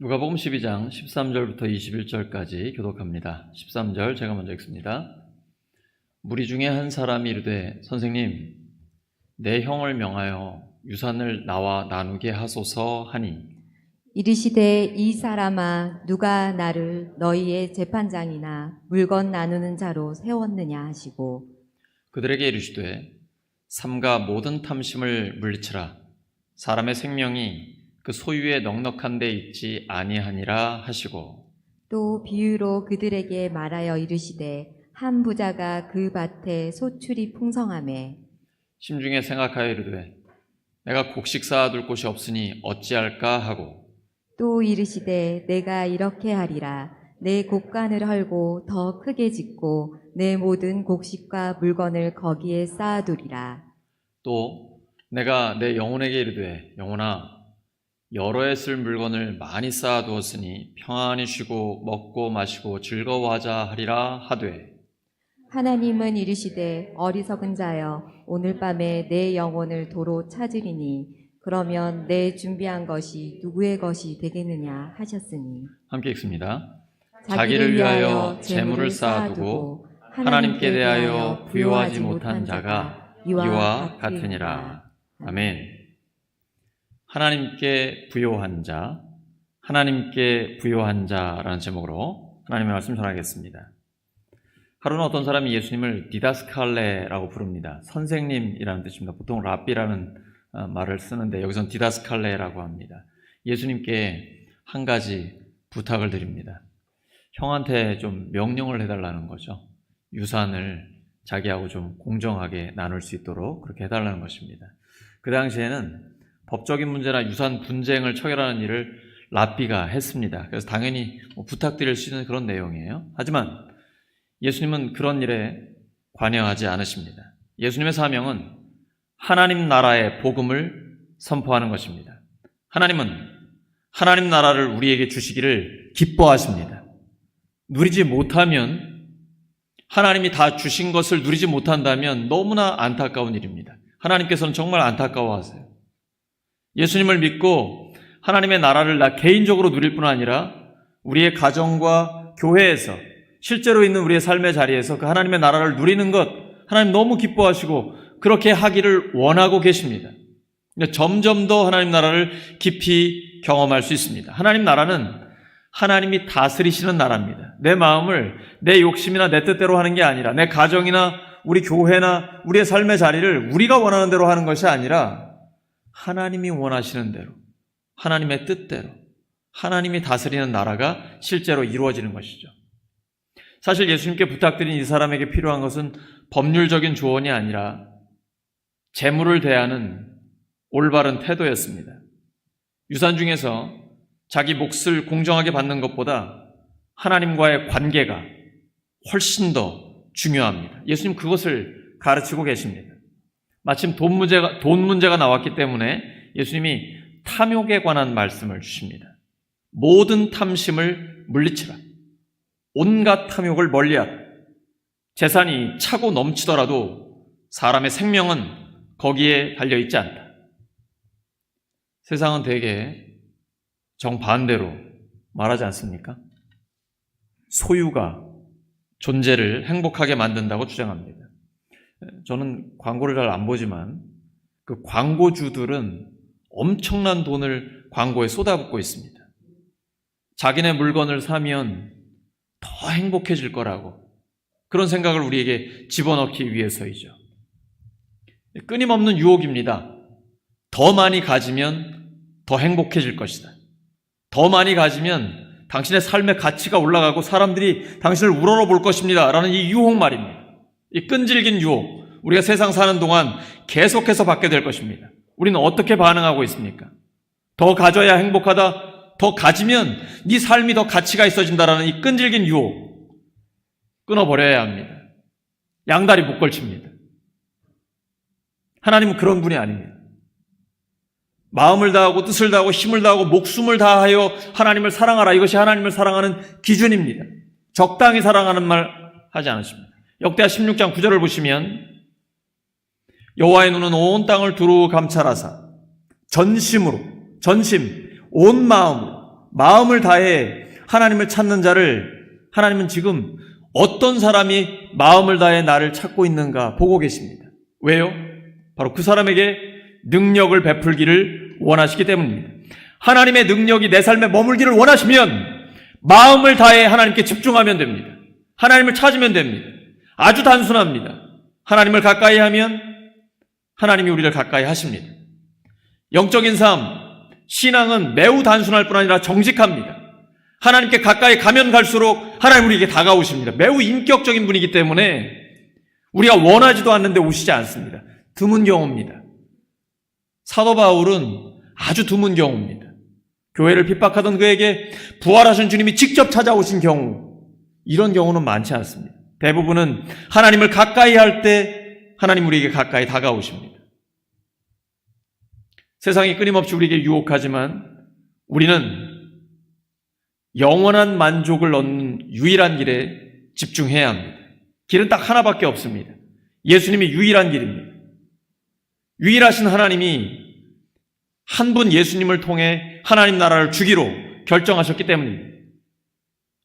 누가복음 12장 13절부터 21절까지 교독합니다. 13절 제가 먼저 읽습니다. 무리 중에 한 사람이 이르되 선생님 내 형을 명하여 유산을 나와 나누게 하소서 하니 이르시되 이 사람아 누가 나를 너희의 재판장이나 물건 나누는 자로 세웠느냐 하시고 그들에게 이르시되 삼가 모든 탐심을 물리치라. 사람의 생명이 그 소유에 넉넉한 데 있지 아니하니라 하시고 또 비유로 그들에게 말하여 이르시되 한 부자가 그 밭에 소출이 풍성하매 심중에 생각하여 이르되 내가 곡식 쌓아둘 곳이 없으니 어찌할까 하고 또 이르시되 내가 이렇게 하리라 내 곡간을 헐고 더 크게 짓고 내 모든 곡식과 물건을 거기에 쌓아두리라. 또 내가 내 영혼에게 이르되 영혼아 여러 해 쓸 물건을 많이 쌓아두었으니 평안히 쉬고 먹고 마시고 즐거워하자 하리라 하되 하나님은 이르시되 어리석은 자여 오늘 밤에 내 영혼을 도로 찾으리니 그러면 내 준비한 것이 누구의 것이 되겠느냐 하셨으니 함께 읽습니다. 자기를 위하여 재물을 쌓아두고 하나님께 대하여 부요하지 못한 자가 이와 같으니라. 아멘. 하나님께 부요한 자, 하나님께 부요한 자라는 제목으로 하나님의 말씀 전하겠습니다. 하루는 어떤 사람이 예수님을 디다스칼레라고 부릅니다. 선생님이라는 뜻입니다. 보통 랍비라는 말을 쓰는데 여기서는 디다스칼레라고 합니다. 예수님께 한 가지 부탁을 드립니다. 형한테 좀 명령을 해달라는 거죠. 유산을 자기하고 좀 공정하게 나눌 수 있도록 그렇게 해달라는 것입니다. 그 당시에는 법적인 문제나 유산 분쟁을 처결하는 일을 랍비가 했습니다. 그래서 당연히 부탁드릴 수 있는 그런 내용이에요. 하지만 예수님은 그런 일에 관여하지 않으십니다. 예수님의 사명은 하나님 나라의 복음을 선포하는 것입니다. 하나님은 하나님 나라를 우리에게 주시기를 기뻐하십니다. 누리지 못하면 하나님이 다 주신 것을 누리지 못한다면 너무나 안타까운 일입니다. 하나님께서는 정말 안타까워하세요. 예수님을 믿고 하나님의 나라를 나 개인적으로 누릴 뿐 아니라 우리의 가정과 교회에서 실제로 있는 우리의 삶의 자리에서 그 하나님의 나라를 누리는 것 하나님 너무 기뻐하시고 그렇게 하기를 원하고 계십니다. 점점 더 하나님 나라를 깊이 경험할 수 있습니다. 하나님 나라는 하나님이 다스리시는 나라입니다. 내 마음을 내 욕심이나 내 뜻대로 하는 게 아니라 내 가정이나 우리 교회나 우리의 삶의 자리를 우리가 원하는 대로 하는 것이 아니라 하나님이 원하시는 대로 하나님의 뜻대로 하나님이 다스리는 나라가 실제로 이루어지는 것이죠. 사실 예수님께 부탁드린 이 사람에게 필요한 것은 법률적인 조언이 아니라 재물을 대하는 올바른 태도였습니다. 유산 중에서 자기 몫을 공정하게 받는 것보다 하나님과의 관계가 훨씬 더 중요합니다. 예수님 그것을 가르치고 계십니다. 마침 돈 문제가 나왔기 때문에 예수님이 탐욕에 관한 말씀을 주십니다. 모든 탐심을 물리치라. 온갖 탐욕을 멀리하라. 재산이 차고 넘치더라도 사람의 생명은 거기에 달려있지 않다. 세상은 대개 정반대로 말하지 않습니까? 소유가 존재를 행복하게 만든다고 주장합니다. 저는 광고를 잘 안 보지만 그 광고주들은 엄청난 돈을 광고에 쏟아붓고 있습니다. 자기네 물건을 사면 더 행복해질 거라고 그런 생각을 우리에게 집어넣기 위해서이죠. 끊임없는 유혹입니다. 더 많이 가지면 더 행복해질 것이다. 더 많이 가지면 당신의 삶의 가치가 올라가고 사람들이 당신을 우러러볼 것입니다. 라는 이 유혹 말입니다. 이 끈질긴 유혹, 우리가 세상 사는 동안 계속해서 받게 될 것입니다. 우리는 어떻게 반응하고 있습니까? 더 가져야 행복하다, 더 가지면 네 삶이 더 가치가 있어진다라는 이 끈질긴 유혹, 끊어버려야 합니다. 양다리 못 걸칩니다. 하나님은 그런 분이 아닙니다. 마음을 다하고 뜻을 다하고 힘을 다하고 목숨을 다하여 하나님을 사랑하라. 이것이 하나님을 사랑하는 기준입니다. 적당히 사랑하는 말 하지 않으십니다. 역대하 16장 9절을 보시면 여호와의 눈은 온 땅을 두루 감찰하사 전심, 온 마음으로 마음을 다해 하나님을 찾는 자를 하나님은 지금 어떤 사람이 마음을 다해 나를 찾고 있는가 보고 계십니다. 왜요? 바로 그 사람에게 능력을 베풀기를 원하시기 때문입니다. 하나님의 능력이 내 삶에 머물기를 원하시면 마음을 다해 하나님께 집중하면 됩니다. 하나님을 찾으면 됩니다. 아주 단순합니다. 하나님을 가까이 하면 하나님이 우리를 가까이 하십니다. 영적인 삶, 신앙은 매우 단순할 뿐 아니라 정직합니다. 하나님께 가까이 가면 갈수록 하나님 우리에게 다가오십니다. 매우 인격적인 분이기 때문에 우리가 원하지도 않는데 오시지 않습니다. 드문 경우입니다. 사도 바울은 아주 드문 경우입니다. 교회를 핍박하던 그에게 부활하신 주님이 직접 찾아오신 경우, 이런 경우는 많지 않습니다. 대부분은 하나님을 가까이 할 때 하나님 우리에게 가까이 다가오십니다. 세상이 끊임없이 우리에게 유혹하지만 우리는 영원한 만족을 얻는 유일한 길에 집중해야 합니다. 길은 딱 하나밖에 없습니다. 예수님이 유일한 길입니다. 유일하신 하나님이 한 분 예수님을 통해 하나님 나라를 주기로 결정하셨기 때문입니다.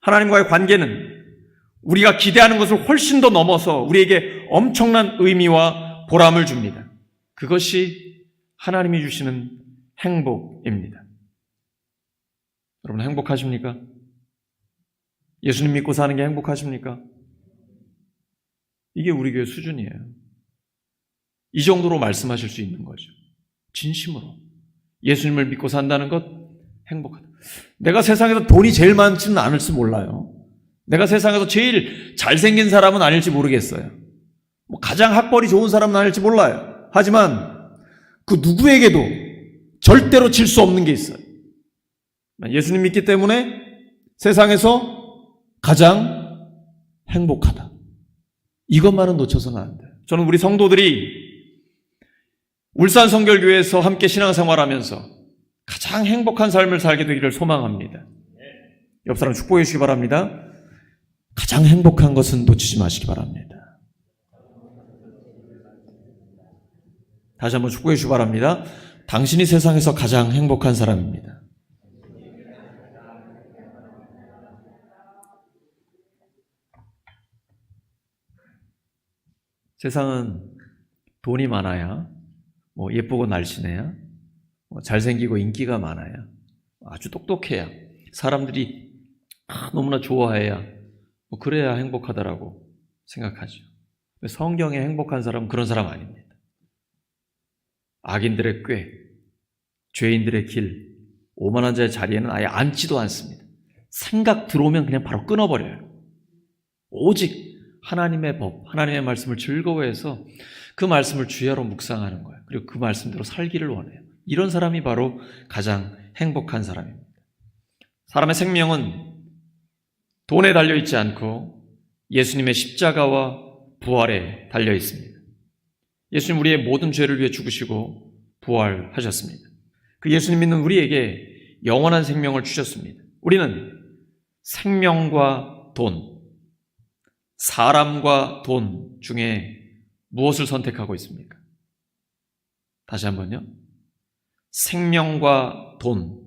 하나님과의 관계는 우리가 기대하는 것을 훨씬 더 넘어서 우리에게 엄청난 의미와 보람을 줍니다. 그것이 하나님이 주시는 행복입니다. 여러분 행복하십니까? 예수님 믿고 사는 게 행복하십니까? 이게 우리 교회 수준이에요. 이 정도로 말씀하실 수 있는 거죠. 진심으로. 예수님을 믿고 산다는 것 행복하다. 내가 세상에서 돈이 제일 많지는 않을지 몰라요. 내가 세상에서 제일 잘생긴 사람은 아닐지 모르겠어요. 가장 학벌이 좋은 사람은 아닐지 몰라요. 하지만 그 누구에게도 절대로 질 수 없는 게 있어요. 예수님 믿기 때문에 세상에서 가장 행복하다. 이것만은 놓쳐서는 안 돼요. 저는 우리 성도들이 울산 성결교회에서 함께 신앙생활하면서 가장 행복한 삶을 살게 되기를 소망합니다. 옆 사람 축복해 주시기 바랍니다. 가장 행복한 것은 놓치지 마시기 바랍니다. 다시 한번 축복해 주시기 바랍니다. 당신이 세상에서 가장 행복한 사람입니다. 세상은 돈이 많아야, 예쁘고 날씬해야, 잘생기고 인기가 많아야, 아주 똑똑해야, 사람들이 너무나 좋아해야, 그래야 행복하다라고 생각하죠. 성경에 행복한 사람은 그런 사람 아닙니다. 악인들의 꾀, 죄인들의 길, 오만한 자의 자리에는 아예 앉지도 않습니다. 생각 들어오면 그냥 바로 끊어버려요. 오직 하나님의 법, 하나님의 말씀을 즐거워해서 그 말씀을 주야로 묵상하는 거예요. 그리고 그 말씀대로 살기를 원해요. 이런 사람이 바로 가장 행복한 사람입니다. 사람의 생명은 돈에 달려있지 않고 예수님의 십자가와 부활에 달려 있습니다. 예수님 우리의 모든 죄를 위해 죽으시고 부활하셨습니다. 그 예수님 믿는 우리에게 영원한 생명을 주셨습니다. 우리는 생명과 돈, 사람과 돈 중에 무엇을 선택하고 있습니까? 다시 한번요. 생명과 돈,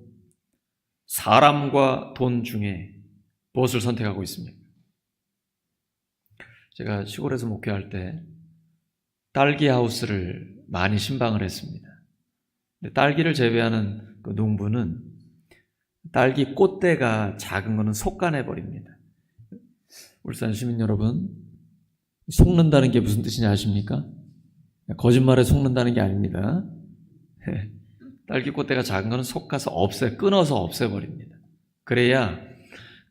사람과 돈 중에 무엇을 선택하고 있습니까? 제가 시골에서 목회할 때 딸기 하우스를 많이 신방을 했습니다. 근데 딸기를 재배하는 그 농부는 딸기 꽃대가 작은 거는 속간해버립니다. 울산 시민 여러분, 속는다는 게 무슨 뜻인지 아십니까? 거짓말에 속는다는 게 아닙니다. 딸기 꽃대가 작은 거는 속가서 끊어서 없애버립니다. 그래야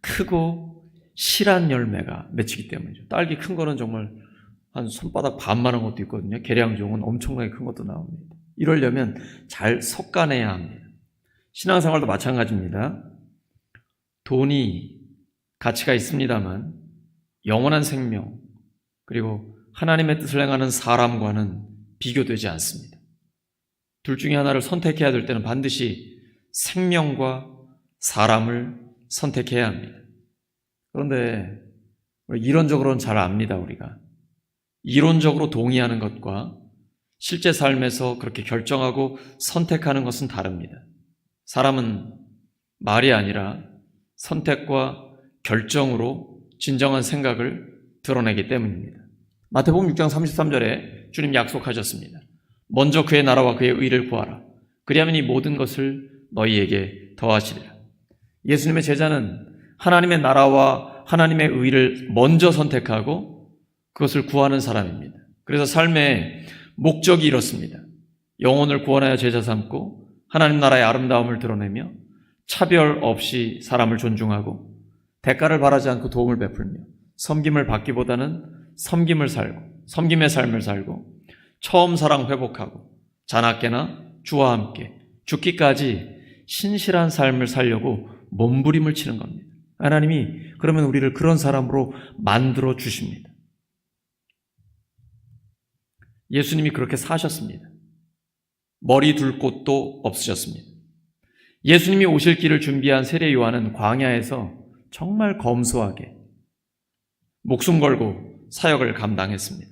크고 실한 열매가 맺히기 때문이죠. 딸기 큰 거는 정말 한 손바닥 반만한 것도 있거든요. 계량종은 엄청나게 큰 것도 나옵니다. 이러려면 잘 솎아내야 합니다. 신앙생활도 마찬가지입니다. 돈이 가치가 있습니다만 영원한 생명 그리고 하나님의 뜻을 행하는 사람과는 비교되지 않습니다. 둘 중에 하나를 선택해야 될 때는 반드시 생명과 사람을 선택해야 합니다. 그런데 이론적으로는 잘 압니다. 우리가 이론적으로 동의하는 것과 실제 삶에서 그렇게 결정하고 선택하는 것은 다릅니다. 사람은 말이 아니라 선택과 결정으로 진정한 생각을 드러내기 때문입니다. 마태복음 6장 33절에 주님 약속하셨습니다. 먼저 그의 나라와 그의 의를 구하라. 그리하면 이 모든 것을 너희에게 더하시리라. 예수님의 제자는 하나님의 나라와 하나님의 의를 먼저 선택하고 그것을 구하는 사람입니다. 그래서 삶의 목적이 이렇습니다. 영혼을 구원하여 제자 삼고 하나님 나라의 아름다움을 드러내며 차별 없이 사람을 존중하고 대가를 바라지 않고 도움을 베풀며 섬김을 받기보다는 섬김을 살고 섬김의 삶을 살고 처음 사랑 회복하고 자나깨나 주와 함께 죽기까지 신실한 삶을 살려고 몸부림을 치는 겁니다. 하나님이 그러면 우리를 그런 사람으로 만들어 주십니다. 예수님이 그렇게 사셨습니다. 머리 둘 곳도 없으셨습니다. 예수님이 오실 길을 준비한 세례 요한은 광야에서 정말 검소하게 목숨 걸고 사역을 감당했습니다.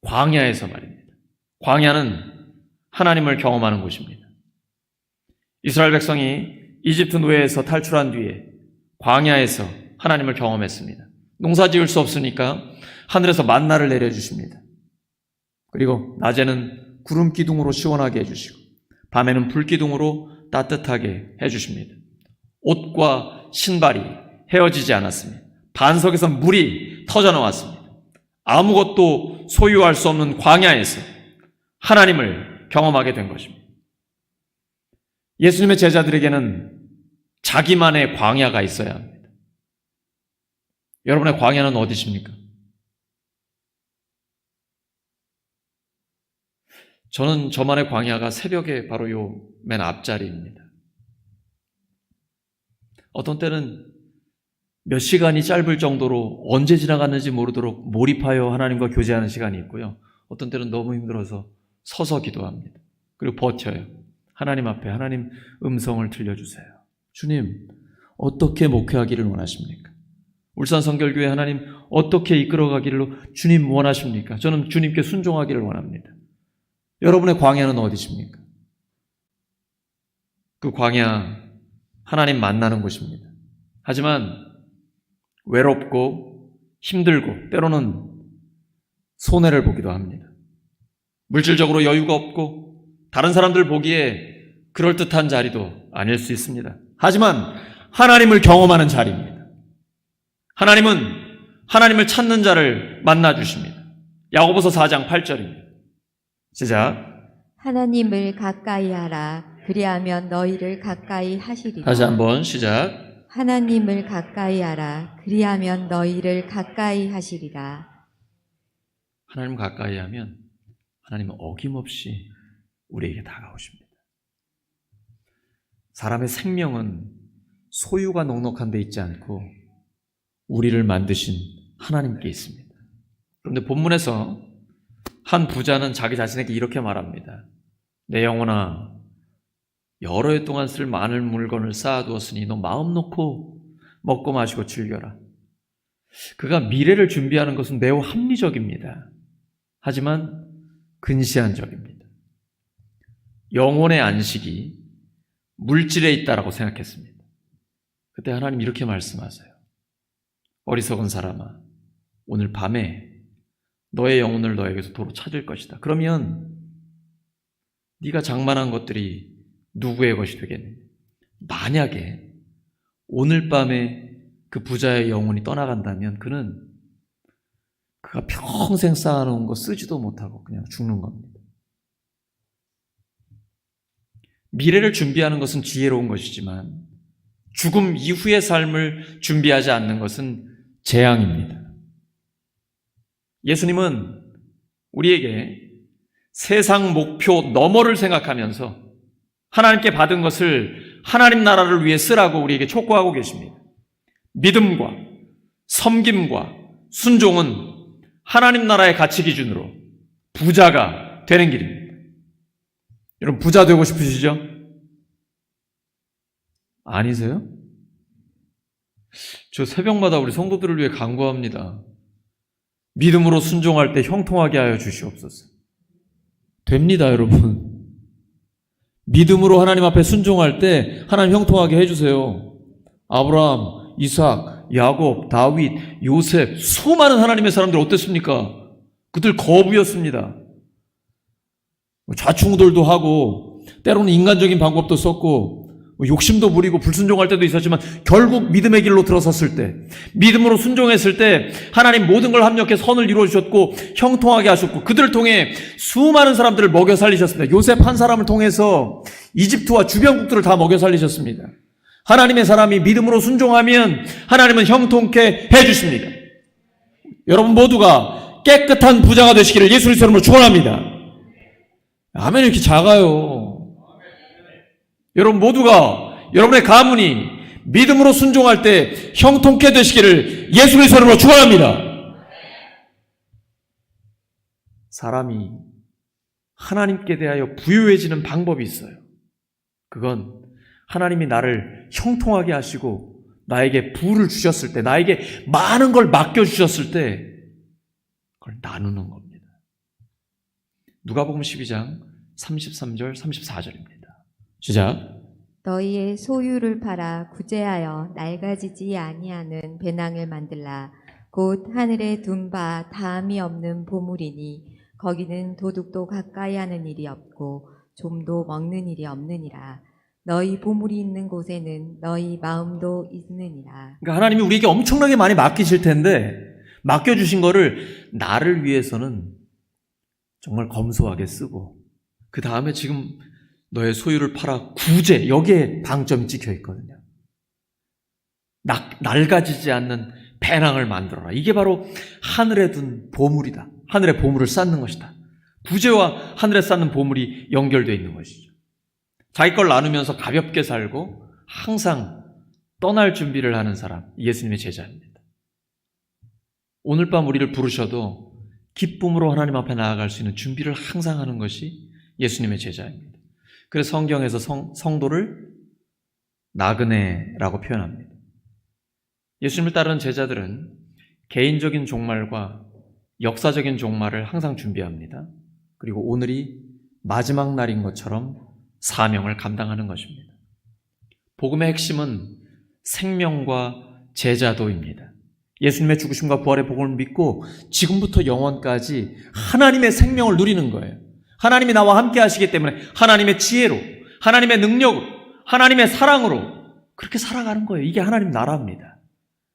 광야에서 말입니다. 광야는 하나님을 경험하는 곳입니다. 이스라엘 백성이 이집트 노예에서 탈출한 뒤에 광야에서 하나님을 경험했습니다. 농사 지을 수 없으니까 하늘에서 만나를 내려주십니다. 그리고 낮에는 구름 기둥으로 시원하게 해주시고 밤에는 불 기둥으로 따뜻하게 해주십니다. 옷과 신발이 헤어지지 않았습니다. 반석에서 물이 터져나왔습니다. 아무것도 소유할 수 없는 광야에서 하나님을 경험하게 된 것입니다. 예수님의 제자들에게는 자기만의 광야가 있어야 합니다. 여러분의 광야는 어디십니까? 저는 저만의 광야가 새벽에 바로 요 맨 앞자리입니다. 어떤 때는 몇 시간이 짧을 정도로 언제 지나갔는지 모르도록 몰입하여 하나님과 교제하는 시간이 있고요. 어떤 때는 너무 힘들어서 서서 기도합니다. 그리고 버텨요. 하나님 앞에 하나님 음성을 들려주세요. 주님, 어떻게 목회하기를 원하십니까? 울산 성결교회 하나님 어떻게 이끌어가기를 주님 원하십니까? 저는 주님께 순종하기를 원합니다. 여러분의 광야는 어디십니까? 그 광야, 하나님 만나는 곳입니다. 하지만 외롭고 힘들고 때로는 손해를 보기도 합니다. 물질적으로 여유가 없고 다른 사람들 보기에 그럴듯한 자리도 아닐 수 있습니다. 하지만 하나님을 경험하는 자리입니다. 하나님은 하나님을 찾는 자를 만나주십니다. 야고보서 4장 8절입니다. 시작. 하나님을 가까이 하라. 그리하면 너희를 가까이 하시리라. 다시 한번 시작. 하나님을 가까이 하라. 그리하면 너희를 가까이 하시리라. 하나님 가까이 하면 하나님은 어김없이 우리에게 다가오십니다. 사람의 생명은 소유가 넉넉한 데 있지 않고 우리를 만드신 하나님께 있습니다. 그런데 본문에서 한 부자는 자기 자신에게 이렇게 말합니다. 내 영혼아, 여러 해 동안 쓸 많은 물건을 쌓아두었으니 너 마음 놓고 먹고 마시고 즐겨라. 그가 미래를 준비하는 것은 매우 합리적입니다. 하지만 근시안적입니다. 영혼의 안식이 물질에 있다라고 생각했습니다. 그때 하나님 이렇게 말씀하세요. 어리석은 사람아, 오늘 밤에 너의 영혼을 너에게서 도로 찾을 것이다. 그러면 네가 장만한 것들이 누구의 것이 되겠느냐? 만약에 오늘 밤에 그 부자의 영혼이 떠나간다면 그가 평생 쌓아놓은 거 쓰지도 못하고 그냥 죽는 겁니다. 미래를 준비하는 것은 지혜로운 것이지만 죽음 이후의 삶을 준비하지 않는 것은 재앙입니다. 예수님은 우리에게 세상 목표 너머를 생각하면서 하나님께 받은 것을 하나님 나라를 위해 쓰라고 우리에게 촉구하고 계십니다. 믿음과 섬김과 순종은 하나님 나라의 가치 기준으로 부자가 되는 길입니다. 여러분 부자 되고 싶으시죠? 아니세요? 저 새벽마다 우리 성도들을 위해 간구합니다. 믿음으로 순종할 때 형통하게 하여 주시옵소서. 됩니다, 여러분. 믿음으로 하나님 앞에 순종할 때 하나님 형통하게 해주세요. 아브라함, 이삭, 야곱, 다윗, 요셉, 수많은 하나님의 사람들 어땠습니까? 그들 거부였습니다. 좌충우돌도 하고 때로는 인간적인 방법도 썼고 욕심도 부리고 불순종할 때도 있었지만 결국 믿음의 길로 들어섰을 때, 믿음으로 순종했을 때 하나님 모든 걸 합력해 선을 이루어주셨고 형통하게 하셨고 그들을 통해 수많은 사람들을 먹여 살리셨습니다. 요셉 한 사람을 통해서 이집트와 주변국들을 다 먹여 살리셨습니다. 하나님의 사람이 믿음으로 순종하면 하나님은 형통케 해주십니다. 여러분 모두가 깨끗한 부자가 되시기를 예수 그리스도 이름으로 축원합니다. 아멘. 이렇게 작아요. 여러분 모두가 여러분의 가문이 믿음으로 순종할 때 형통케 되시기를 예수 그리스도 이름으로 축원합니다. 사람이 하나님께 대하여 부유해지는 방법이 있어요. 그건 하나님이 나를 형통하게 하시고 나에게 부를 주셨을 때, 나에게 많은 걸 맡겨주셨을 때 그걸 나누는 겁니다. 누가복음 12장 33절 34절입니다. 시작. 너희의 소유를 팔아 구제하여 낡아지지 아니하는 배낭을 만들라. 곧 하늘에 둔 바 다함이 없는 보물이니 거기는 도둑도 가까이 하는 일이 없고 좀도 먹는 일이 없느니라. 너희 보물이 있는 곳에는 너희 마음도 있느니라. 그러니까 하나님이 우리에게 엄청나게 많이 맡기실 텐데 맡겨주신 거를 나를 위해서는 정말 검소하게 쓰고 그 다음에 지금 너의 소유를 팔아 구제, 여기에 방점이 찍혀 있거든요. 낡아지지 않는 배낭을 만들어라. 이게 바로 하늘에 둔 보물이다. 하늘의 보물을 쌓는 것이다. 구제와 하늘에 쌓는 보물이 연결되어 있는 것이죠. 자기 걸 나누면서 가볍게 살고 항상 떠날 준비를 하는 사람, 예수님의 제자입니다. 오늘 밤 우리를 부르셔도 기쁨으로 하나님 앞에 나아갈 수 있는 준비를 항상 하는 것이 예수님의 제자입니다. 그래서 성경에서 성도를 나그네라고 표현합니다. 예수님을 따르는 제자들은 개인적인 종말과 역사적인 종말을 항상 준비합니다. 그리고 오늘이 마지막 날인 것처럼 사명을 감당하는 것입니다. 복음의 핵심은 생명과 제자도입니다. 예수님의 죽으심과 부활의 복음을 믿고 지금부터 영원까지 하나님의 생명을 누리는 거예요. 하나님이 나와 함께 하시기 때문에 하나님의 지혜로, 하나님의 능력으로, 하나님의 사랑으로 그렇게 살아가는 거예요. 이게 하나님 나라입니다.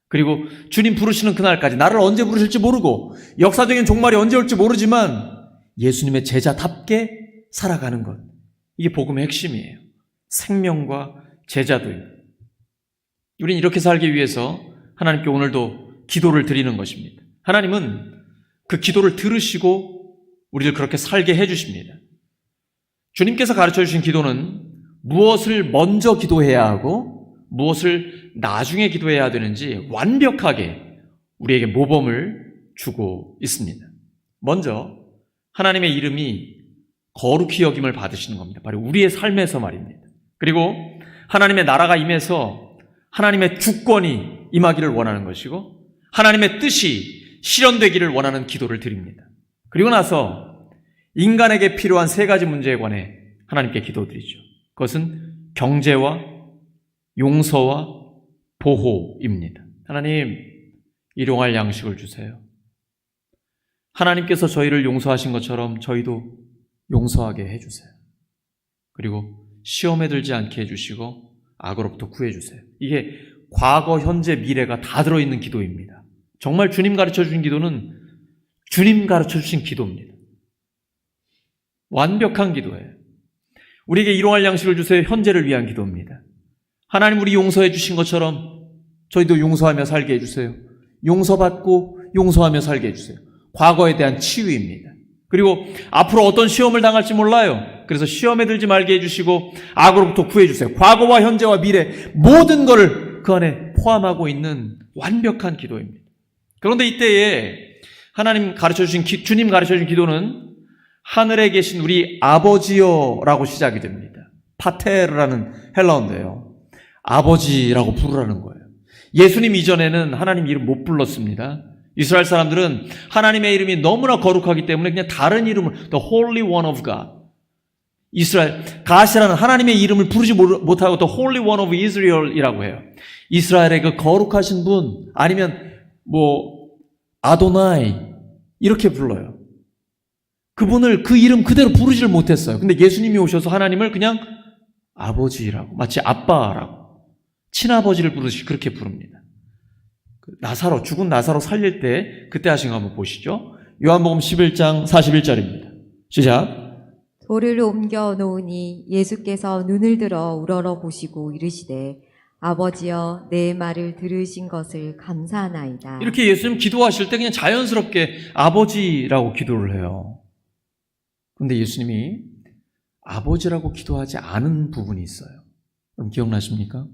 그리고 주님 부르시는 그날까지 나를 언제 부르실지 모르고 역사적인 종말이 언제 올지 모르지만 예수님의 제자답게 살아가는 것. 이게 복음의 핵심이에요. 생명과 제자도입니다. 우리는 이렇게 살기 위해서 하나님께 오늘도 기도를 드리는 것입니다. 하나님은 그 기도를 들으시고 우리를 그렇게 살게 해주십니다. 주님께서 가르쳐 주신 기도는 무엇을 먼저 기도해야 하고 무엇을 나중에 기도해야 되는지 완벽하게 우리에게 모범을 주고 있습니다. 먼저 하나님의 이름이 거룩히 여김을 받으시는 겁니다. 바로 우리의 삶에서 말입니다. 그리고 하나님의 나라가 임해서 하나님의 주권이 임하기를 원하는 것이고 하나님의 뜻이 실현되기를 원하는 기도를 드립니다. 그리고 나서 인간에게 필요한 세 가지 문제에 관해 하나님께 기도드리죠. 그것은 경제와 용서와 보호입니다. 하나님, 일용할 양식을 주세요. 하나님께서 저희를 용서하신 것처럼 저희도 용서하게 해주세요. 그리고 시험에 들지 않게 해주시고 악으로부터 구해주세요. 이게 과거, 현재, 미래가 다 들어있는 기도입니다. 정말 주님 가르쳐주신 기도는 주님 가르쳐주신 기도입니다. 완벽한 기도예요. 우리에게 일용할 양식을 주세요. 현재를 위한 기도입니다. 하나님 우리 용서해 주신 것처럼 저희도 용서하며 살게 해주세요. 용서받고 용서하며 살게 해주세요. 과거에 대한 치유입니다. 그리고 앞으로 어떤 시험을 당할지 몰라요. 그래서 시험에 들지 말게 해주시고 악으로부터 구해주세요. 과거와 현재와 미래 모든 것을 그 안에 포함하고 있는 완벽한 기도입니다. 그런데 이때에 하나님 가르쳐주신 주님 가르쳐주신 기도는 하늘에 계신 우리 아버지여라고 시작이 됩니다. 파테르라는 헬라어인데요. 아버지라고 부르라는 거예요. 예수님 이전에는 하나님 이름 못 불렀습니다. 이스라엘 사람들은 하나님의 이름이 너무나 거룩하기 때문에 그냥 다른 이름을 The Holy One of God, 이스라엘, 가시라는 하나님의 이름을 부르지 못하고 또 Holy One of Israel이라고 해요. 이스라엘의 그 거룩하신 분, 아니면 아도나이 이렇게 불러요. 그분을 그 이름 그대로 부르지를 못했어요. 근데 예수님이 오셔서 하나님을 그냥 아버지라고, 마치 아빠라고, 친아버지를 부르듯이 그렇게 부릅니다. 나사로, 죽은 나사로 살릴 때 그때 하신 거 한번 보시죠. 요한복음 11장 41절입니다. 시작. 돌을 옮겨 놓으니 예수께서 눈을 들어 우러러 보시고 이르시되 아버지여 내 말을 들으신 것을 감사하나이다. 이렇게 예수님 기도하실 때 그냥 자연스럽게 아버지라고 기도를 해요. 그런데 예수님이 아버지라고 기도하지 않은 부분이 있어요. 그럼 기억나십니까?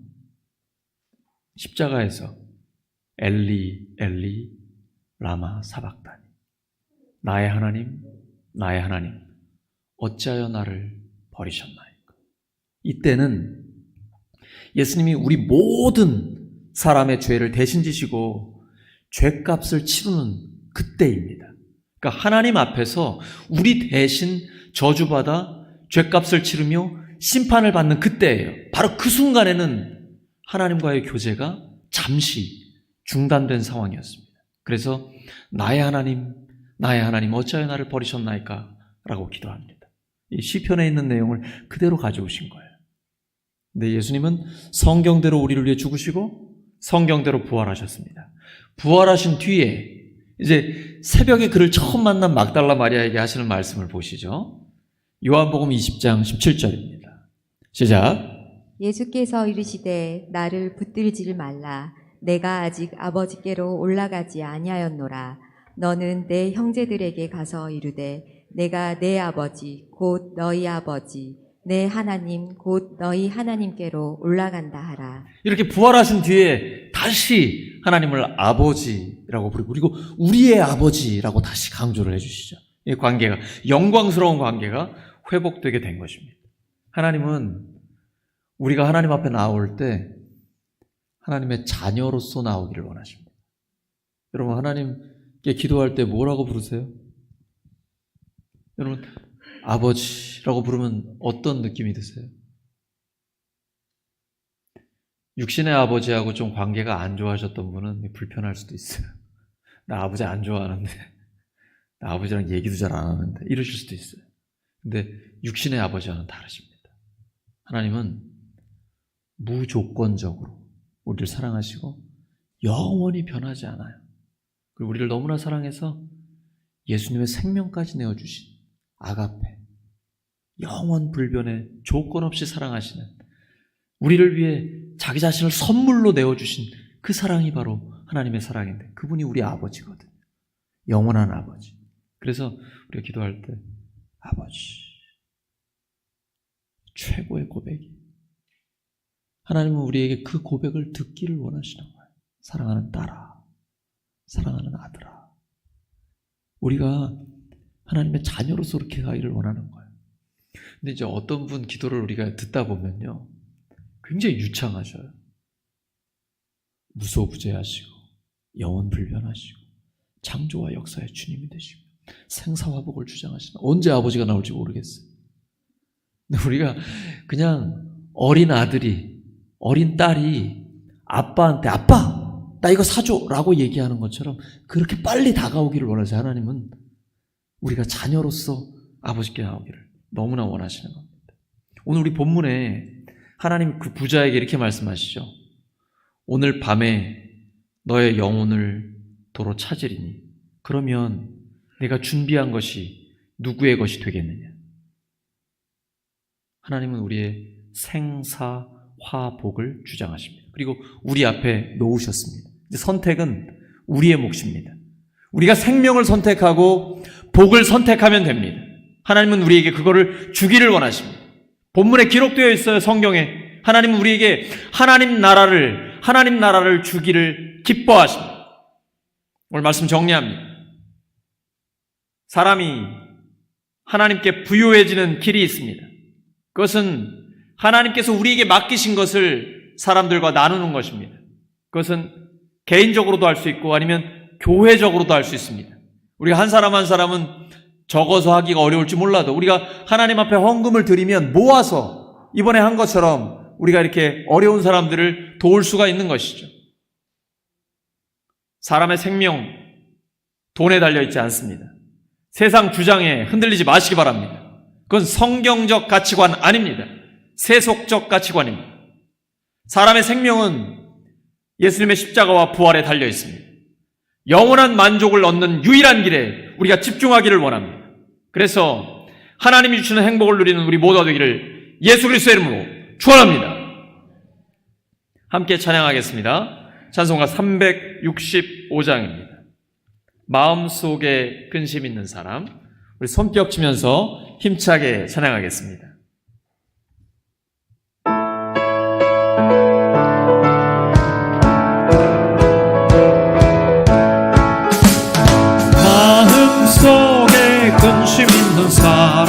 십자가에서 엘리 엘리 라마 사박다니, 나의 하나님 나의 하나님 어찌하여 나를 버리셨나이까. 이때는 예수님이 우리 모든 사람의 죄를 대신 지시고 죄값을 치르는 그때입니다. 그러니까 하나님 앞에서 우리 대신 저주받아 죄값을 치르며 심판을 받는 그때예요. 바로 그 순간에는 하나님과의 교제가 잠시 중단된 상황이었습니다. 그래서 나의 하나님 어찌하여 나를 버리셨나이까 라고 기도합니다. 이 시편에 있는 내용을 그대로 가져오신 거예요. 근데 예수님은 성경대로 우리를 위해 죽으시고 성경대로 부활하셨습니다. 부활하신 뒤에 이제 새벽에 그를 처음 만난 막달라 마리아에게 하시는 말씀을 보시죠. 요한복음 20장 17절입니다. 시작. 예수께서 이르시되 나를 붙들지를 말라. 내가 아직 아버지께로 올라가지 아니하였노라. 너는 내 형제들에게 가서 이르되 내가 내 아버지 곧 너희 아버지 내 하나님 곧 너희 하나님께로 올라간다 하라. 이렇게 부활하신 뒤에 다시 하나님을 아버지라고 부르고 그리고 우리의 아버지라고 다시 강조를 해주시죠. 이 관계가, 영광스러운 관계가 회복되게 된 것입니다. 하나님은 우리가 하나님 앞에 나올 때 하나님의 자녀로서 나오기를 원하십니다. 여러분, 하나님께 기도할 때 뭐라고 부르세요? 여러분, 아버지라고 부르면 어떤 느낌이 드세요? 육신의 아버지하고 좀 관계가 안 좋아하셨던 분은 불편할 수도 있어요. 나 아버지 안 좋아하는데, 나 아버지랑 얘기도 잘 안 하는데, 이러실 수도 있어요. 근데 육신의 아버지와는 다르십니다. 하나님은 무조건적으로 우리를 사랑하시고 영원히 변하지 않아요. 그리고 우리를 너무나 사랑해서 예수님의 생명까지 내어주신 아가페, 영원 불변의 조건 없이 사랑하시는, 우리를 위해 자기 자신을 선물로 내어주신 그 사랑이 바로 하나님의 사랑인데 그분이 우리 아버지거든요. 영원한 아버지. 그래서 우리가 기도할 때 아버지, 최고의 고백이, 하나님은 우리에게 그 고백을 듣기를 원하시는 거예요. 사랑하는 딸아, 사랑하는 아들아. 우리가 하나님의 자녀로서 그렇게 가기를 원하는 거예요. 근데 이제 어떤 분 기도를 우리가 듣다 보면요, 굉장히 유창하셔요. 무소부재하시고 영원 불변하시고 창조와 역사의 주님이 되시고 생사화복을 주장하시는, 언제 아버지가 나올지 모르겠어요. 근데 우리가 그냥 어린 아들이, 어린 딸이 아빠한테 아빠 나 이거 사줘 라고 얘기하는 것처럼 그렇게 빨리 다가오기를 원하세요. 하나님은 우리가 자녀로서 아버지께 나오기를 너무나 원하시는 겁니다. 오늘 우리 본문에 하나님 그 부자에게 이렇게 말씀하시죠. 오늘 밤에 너의 영혼을 도로 찾으리니 그러면 내가 준비한 것이 누구의 것이 되겠느냐. 하나님은 우리의 생사화복을 주장하십니다. 그리고 우리 앞에 놓으셨습니다. 이제 선택은 우리의 몫입니다. 우리가 생명을 선택하고 복을 선택하면 됩니다. 하나님은 우리에게 그거를 주기를 원하십니다. 본문에 기록되어 있어요. 성경에 하나님은 우리에게 하나님 나라를 주기를 기뻐하십니다. 오늘 말씀 정리합니다. 사람이 하나님께 부유해지는 길이 있습니다. 그것은 하나님께서 우리에게 맡기신 것을 사람들과 나누는 것입니다. 그것은 개인적으로도 할 수 있고 아니면 교회적으로도 할 수 있습니다. 우리가 한 사람은 적어서 하기가 어려울지 몰라도 우리가 하나님 앞에 헌금을 드리면 모아서 이번에 한 것처럼 우리가 이렇게 어려운 사람들을 도울 수가 있는 것이죠. 사람의 생명, 돈에 달려있지 않습니다. 세상 주장에 흔들리지 마시기 바랍니다. 그건 성경적 가치관 아닙니다. 세속적 가치관입니다. 사람의 생명은 예수님의 십자가와 부활에 달려 있습니다. 영원한 만족을 얻는 유일한 길에 우리가 집중하기를 원합니다. 그래서 하나님이 주시는 행복을 누리는 우리 모두가 되기를 예수 그리스도의 이름으로 축원합니다. 함께 찬양하겠습니다. 찬송가 365장입니다. 마음속에 근심 있는 사람, 우리 손뼉 치면서 힘차게 찬양하겠습니다. 마음속에 근심 있는 사람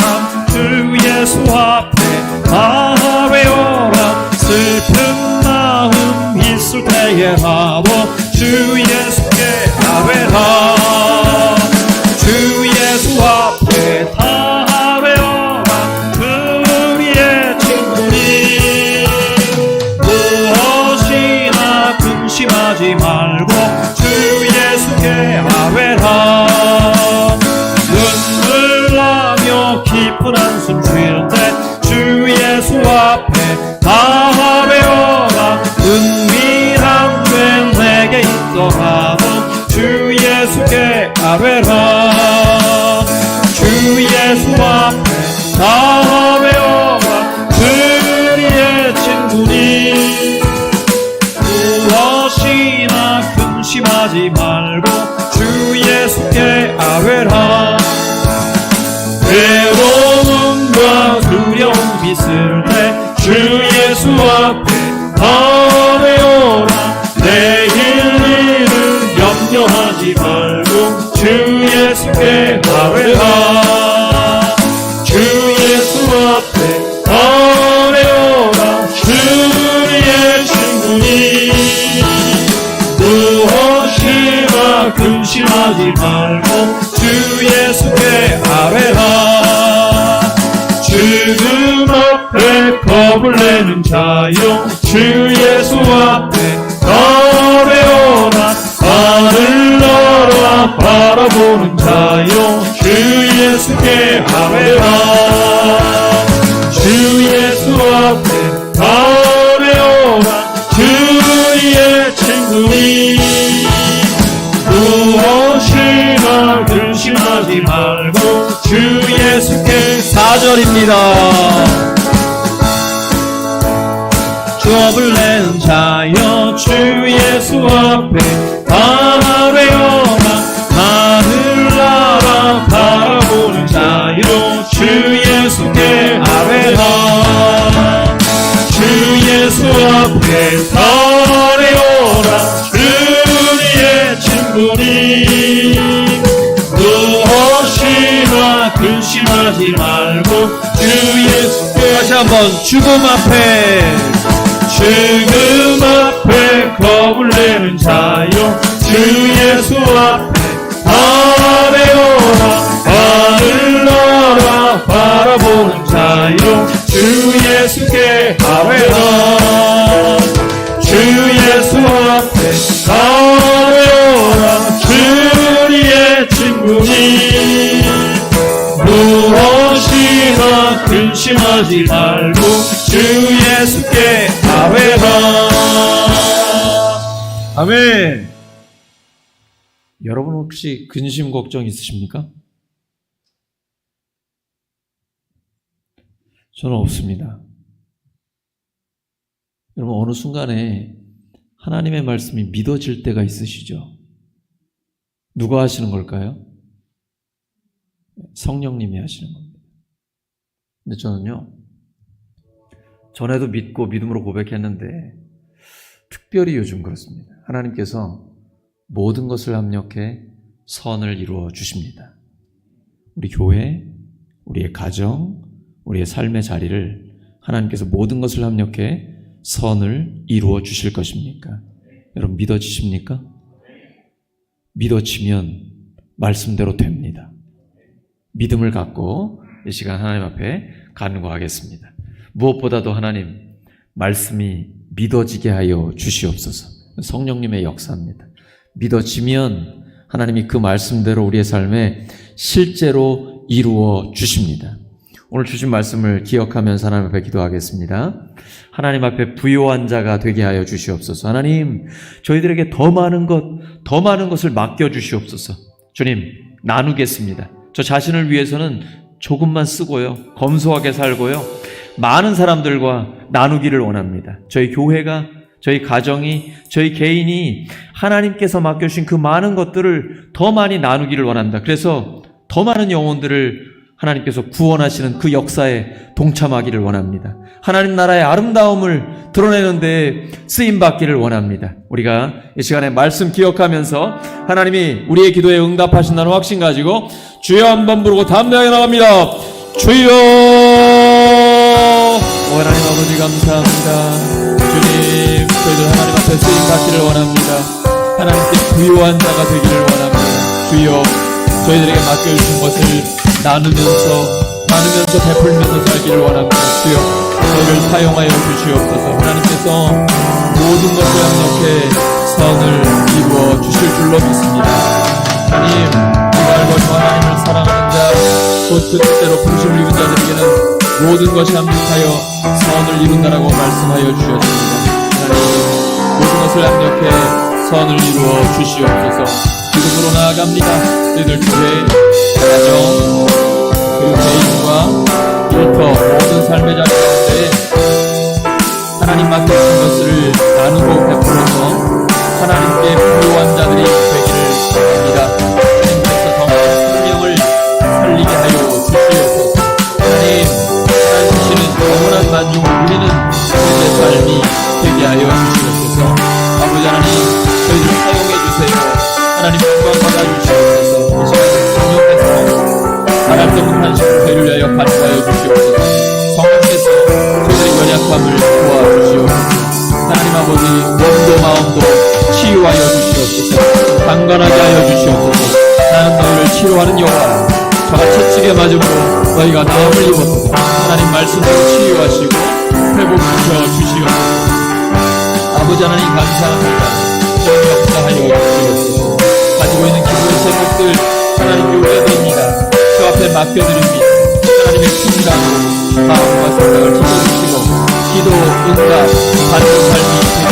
주 예수 앞에 다 외워라. 슬픈 마음 있을 때에라도 주 예수께 아뢰라. 주 예수 앞에 다 외워라. 우리의 친구니 무엇이나 근심하지 말고 주 예수께 아뢰라. 눈물 나며 깊은 한숨 쉴 때 주 예수 앞에 다 외워라. 은밀한 죄 내게 있더라도 주 예수께 아뢰라. 주 예수 앞에 다 외워라. 우리의 친구니 무엇이나 근심하지 말고 주 예수께 아뢰라. 외로움과 두려움 있을 때 주 예수 앞에 다 외워라. 내일 일을 염려하지 말고 주 예수께 아뢰라. 주 예수 앞에 다 외워라. 주의 친구니 무엇이나 근심하지 말고 주 예수께 아뢰라. 죽음 앞에 겁을 내는 자요 주 예수 앞에 다 외워라. 하늘 나라 바라보는 자요 주 예수께 아뢰라. 주 예수 앞에 다 외워라. 주의 친구니 무엇이나 근심하지 말고 주 예수께 4절입니다. 겁을 내는 자여 주 예수 앞에 다 외워라. 하늘 나라 바라보는 자여 주 예수께 아뢰라. 주 예수 앞에 다 외워라. 주의 친구니 무엇이나 근심하지 말고 주 예수께. 다시 한번 죽음 앞에 겁을 내는 자요 주 예수 앞에 다 외워라. 하늘 나라 바라보는 자요 주 예수께 아뢰라. 주 예수 앞에 다 외워라. 주의 친구니 무엇이나 근심하지 말고 주 예수께 아뢰라. 아멘. 여러분 혹시 근심 걱정 있으십니까? 저는 없습니다. 여러분 어느 순간에 하나님의 말씀이 믿어질 때가 있으시죠? 누가 하시는 걸까요? 성령님이 하시는 겁니다. 근데 저는요, 전에도 믿고 믿음으로 고백했는데 특별히 요즘 그렇습니다. 하나님께서 모든 것을 합력해 선을 이루어 주십니다. 우리 교회, 우리의 가정, 우리의 삶의 자리를 하나님께서 모든 것을 합력해 선을 이루어 주실 것입니까? 여러분 믿어지십니까? 믿어지면 말씀대로 됩니다. 믿음을 갖고 이 시간 하나님 앞에 간구하겠습니다. 무엇보다도 하나님, 말씀이 믿어지게 하여 주시옵소서. 성령님의 역사입니다. 믿어지면 하나님이 그 말씀대로 우리의 삶에 실제로 이루어 주십니다. 오늘 주신 말씀을 기억하면서 하나님 앞에 기도하겠습니다. 하나님 앞에 부요한 자가 되게 하여 주시옵소서. 하나님, 저희들에게 더 많은 것을 맡겨 주시옵소서. 주님, 나누겠습니다. 저 자신을 위해서는 조금만 쓰고요, 검소하게 살고요, 많은 사람들과 나누기를 원합니다. 저희 교회가, 저희 가정이, 저희 개인이 하나님께서 맡겨주신 그 많은 것들을 더 많이 나누기를 원합니다. 그래서 더 많은 영혼들을 하나님께서 구원하시는 그 역사에 동참하기를 원합니다. 하나님 나라의 아름다움을 드러내는 데 쓰임받기를 원합니다. 우리가 이 시간에 말씀 기억하면서 하나님이 우리의 기도에 응답하신다는 확신 가지고 주여 한번 부르고 담대하게 나갑니다. 주여! 하나님 아버지 감사합니다. 주님, 저희들 하나님 앞에 쓰임받기를 원합니다. 하나님께 부요한 자가 되기를 원합니다. 주여, 저희들에게 맡겨주신 것을 나누면서 베풀면서 살기를 원합니다. 주여, 저희를 사용하여 주시옵소서. 하나님께서 모든 것을 합력해 선을 이루어 주실 줄로 믿습니다. 하나님, 이 말과 하나님을 사랑하는 자, 곧 그 뜻대로 부르심을 입은 자들에게는 모든 것이 합력하여 선을 이룬다라고 말씀하여 주셨습니다. 하나님, 모든 것을 합력해 선을 이루어 주시옵소서. 기도로 나아갑니다. 너희들 교회, 가정, 그리고 개인과 일터, 모든 삶의 자리 가운데 하나님 맡겨주신 것을 나누고 베풀어서 하나님께 부요한 자들이 되기를 바랍니다. 하나님께서 더 많은 생명을 살리게 하여 주시옵소서. 하나님 주시는 영원한 만족을 누리는 우리의 삶이 되게 하여 주시옵소서. 아버지 하나님, 저희들 사용해 주세요. 하나님 영광 받아 주시옵소서. 이 시간에 성령께서 하나님의 한식을 저희를 위하여 간구하여 주시옵소서. 성령께서 저희의 연약함을 도와주시옵소서. 하나님 아버지, 몸도 마음도 치유하여 주시옵소서. 강건하게 하여 주시옵소서. 나는 너희를 치료하는 여호와, 저가 채찍에 맞음으로 너희가 나음을 입었다. 하나님 말씀으로 치유하시고 회복시켜 주시옵소서. 아버지 하나님 감사합니다. 저희 역사하여 주시옵소서. 가지고 있는 기도의 제목들 하나님 요구해드립니다. 주 앞에 맡겨드립니다. 하나님의 충당으로 마음과 생각을 지켜주시고 기도, 응답, 받는 삶이